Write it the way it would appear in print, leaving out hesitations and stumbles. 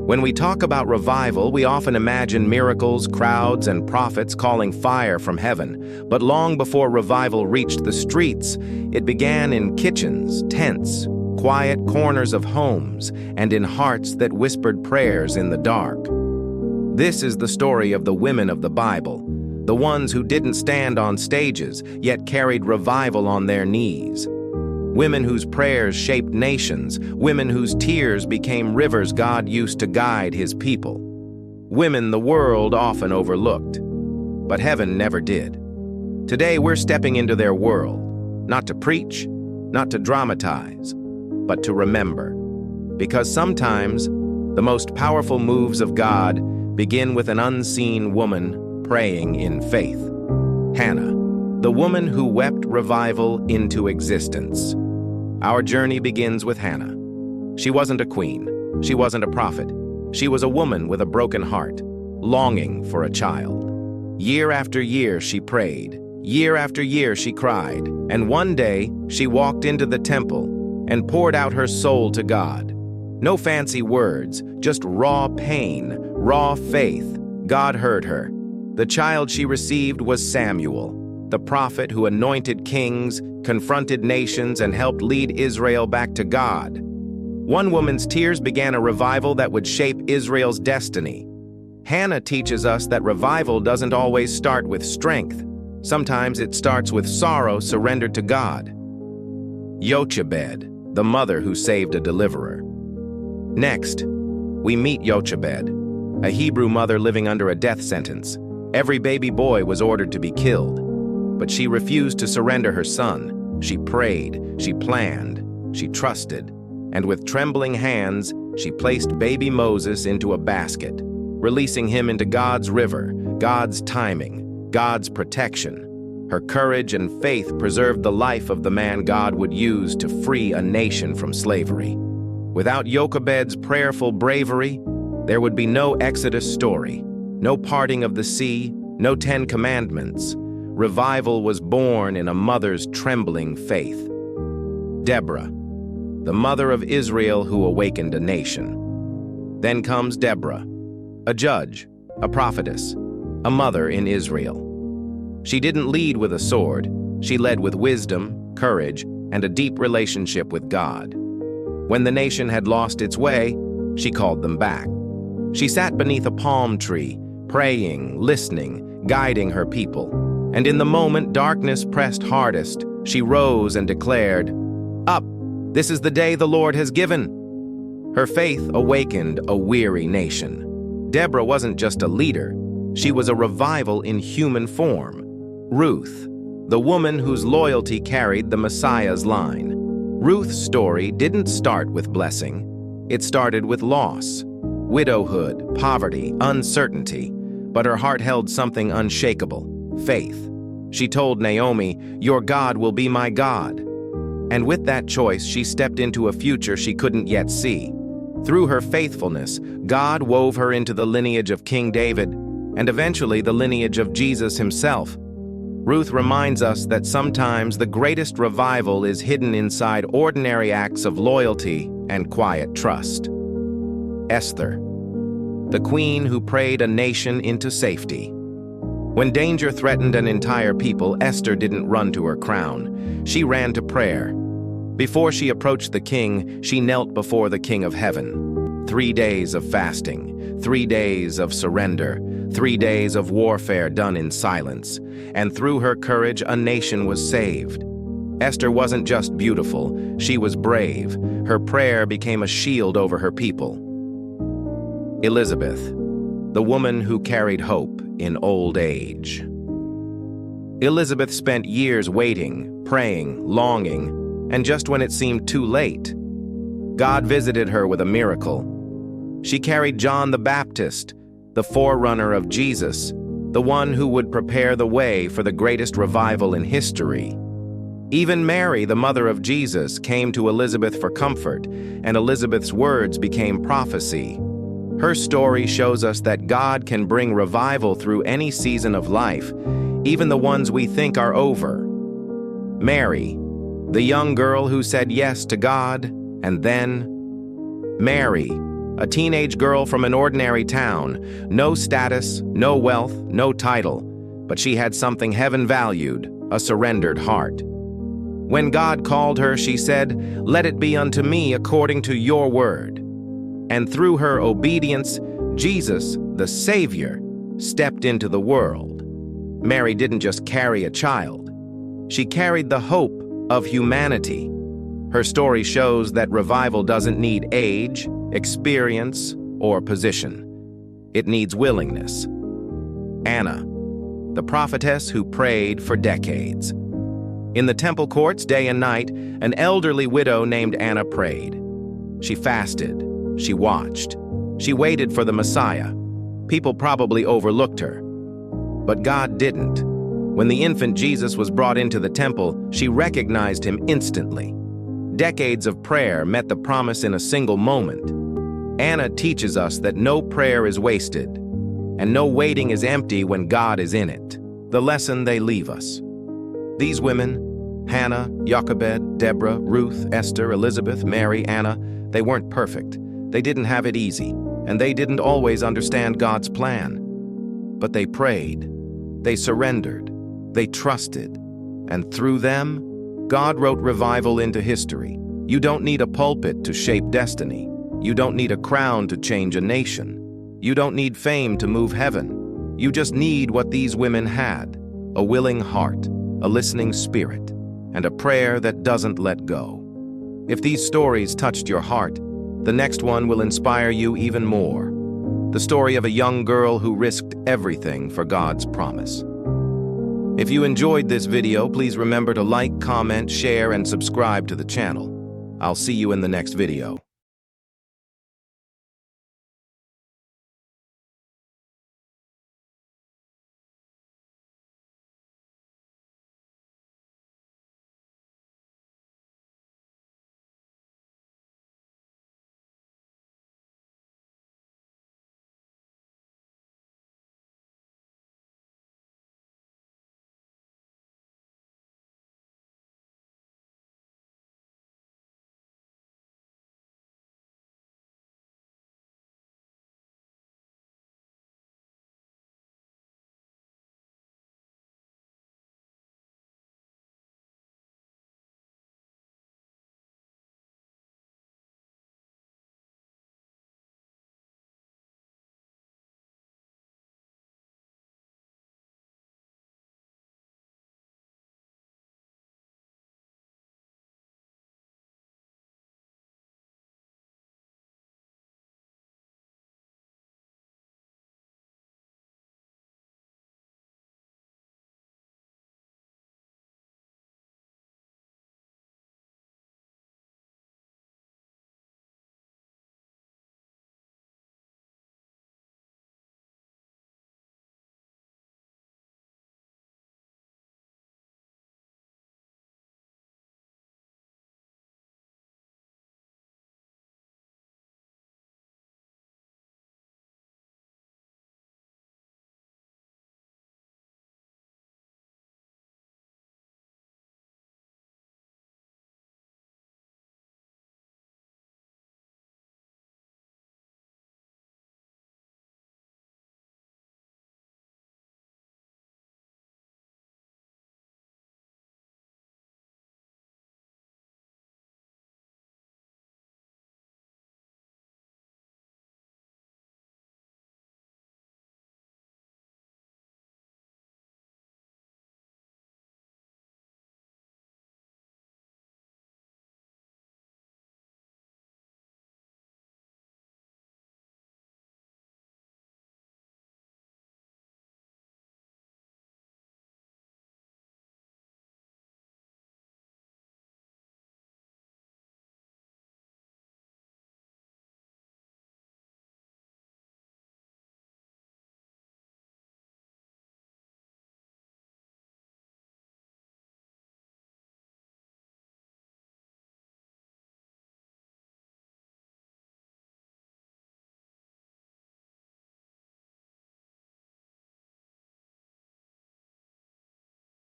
When we talk about revival, we often imagine miracles, crowds, and prophets calling fire from heaven. But long before revival reached the streets, it began in kitchens, tents, quiet corners of homes, and in hearts that whispered prayers in the dark. This is the story of the women of the Bible, the ones who didn't stand on stages, yet carried revival on their knees. Women whose prayers shaped nations, women whose tears became rivers God used to guide his people. Women the world often overlooked, but heaven never did. Today we're stepping into their world, not to preach, not to dramatize, but to remember. Because sometimes the most powerful moves of God begin with an unseen woman praying in faith. Hannah, the woman who wept revival into existence. Our journey begins with Hannah. She wasn't a queen. She wasn't a prophet. She was a woman with a broken heart, longing for a child. Year after year she prayed. Year after year she cried. And one day she walked into the temple and poured out her soul to God. No fancy words, just raw pain, raw faith. God heard her. The child she received was Samuel, the prophet who anointed kings, confronted nations, and helped lead Israel back to God. One woman's tears began a revival that would shape Israel's destiny. Hannah teaches us that revival doesn't always start with strength. Sometimes it starts with sorrow surrendered to God. Jochebed, the mother who saved a deliverer. Next, we meet Jochebed, a Hebrew mother living under a death sentence. Every baby boy was ordered to be killed, but she refused to surrender her son. She prayed, she planned, she trusted, and with trembling hands, she placed baby Moses into a basket, releasing him into God's river, God's timing, God's protection. Her courage and faith preserved the life of the man God would use to free a nation from slavery. Without Jochebed's prayerful bravery, there would be no Exodus story, no parting of the sea, no 10 Commandments. Revival was born in a mother's trembling faith. Deborah, the mother of Israel who awakened a nation. Then comes Deborah, a judge, a prophetess, a mother in Israel. She didn't lead with a sword. She led with wisdom, courage, and a deep relationship with God. When the nation had lost its way, she called them back. She sat beneath a palm tree, praying, listening, guiding her people. And in the moment darkness pressed hardest, she rose and declared, "Up! This is the day the Lord has given." Her faith awakened a weary nation. Deborah wasn't just a leader, she was a revival in human form. Ruth, the woman whose loyalty carried the Messiah's line. Ruth's story didn't start with blessing. It started with loss, widowhood, poverty, uncertainty, but her heart held something unshakable: faith. She told Naomi, "Your God will be my God." And with that choice, she stepped into a future she couldn't yet see. Through her faithfulness, God wove her into the lineage of King David, and eventually the lineage of Jesus himself. Ruth reminds us that sometimes the greatest revival is hidden inside ordinary acts of loyalty and quiet trust. Esther, the queen who prayed a nation into safety. When danger threatened an entire people, Esther didn't run to her crown. She ran to prayer. Before she approached the king, she knelt before the King of Heaven. 3 days of fasting, 3 days of surrender, 3 days of warfare done in silence. And through her courage, a nation was saved. Esther wasn't just beautiful, she was brave. Her prayer became a shield over her people. Elizabeth, the woman who carried hope in old age. Elizabeth spent years waiting, praying, longing, and just when it seemed too late, God visited her with a miracle. She carried John the Baptist, the forerunner of Jesus, the one who would prepare the way for the greatest revival in history. Even Mary, the mother of Jesus, came to Elizabeth for comfort, and Elizabeth's words became prophecy. Her story shows us that God can bring revival through any season of life, even the ones we think are over. Mary, the young girl who said yes to God, and then Mary, a teenage girl from an ordinary town, no status, no wealth, no title, but she had something heaven valued, a surrendered heart. When God called her, she said, "Let it be unto me according to your word." And through her obedience, Jesus, the Savior, stepped into the world. Mary didn't just carry a child. She carried the hope of humanity. Her story shows that revival doesn't need age, experience, or position. It needs willingness. Anna, the prophetess who prayed for decades. In the temple courts, day and night, an elderly widow named Anna prayed. She fasted. She watched. She waited for the Messiah. People probably overlooked her. But God didn't. When the infant Jesus was brought into the temple, she recognized him instantly. Decades of prayer met the promise in a single moment. Anna teaches us that no prayer is wasted, and no waiting is empty when God is in it. The lesson they leave us. These women, Hannah, Jochebed, Deborah, Ruth, Esther, Elizabeth, Mary, Anna, they weren't perfect. They didn't have it easy, and they didn't always understand God's plan. But they prayed, they surrendered, they trusted, and through them, God wrote revival into history. You don't need a pulpit to shape destiny. You don't need a crown to change a nation. You don't need fame to move heaven. You just need what these women had: a willing heart, a listening spirit, and a prayer that doesn't let go. If these stories touched your heart, the next one will inspire you even more. The story of a young girl who risked everything for God's promise. If you enjoyed this video, please remember to like, comment, share, and subscribe to the channel. I'll see you in the next video.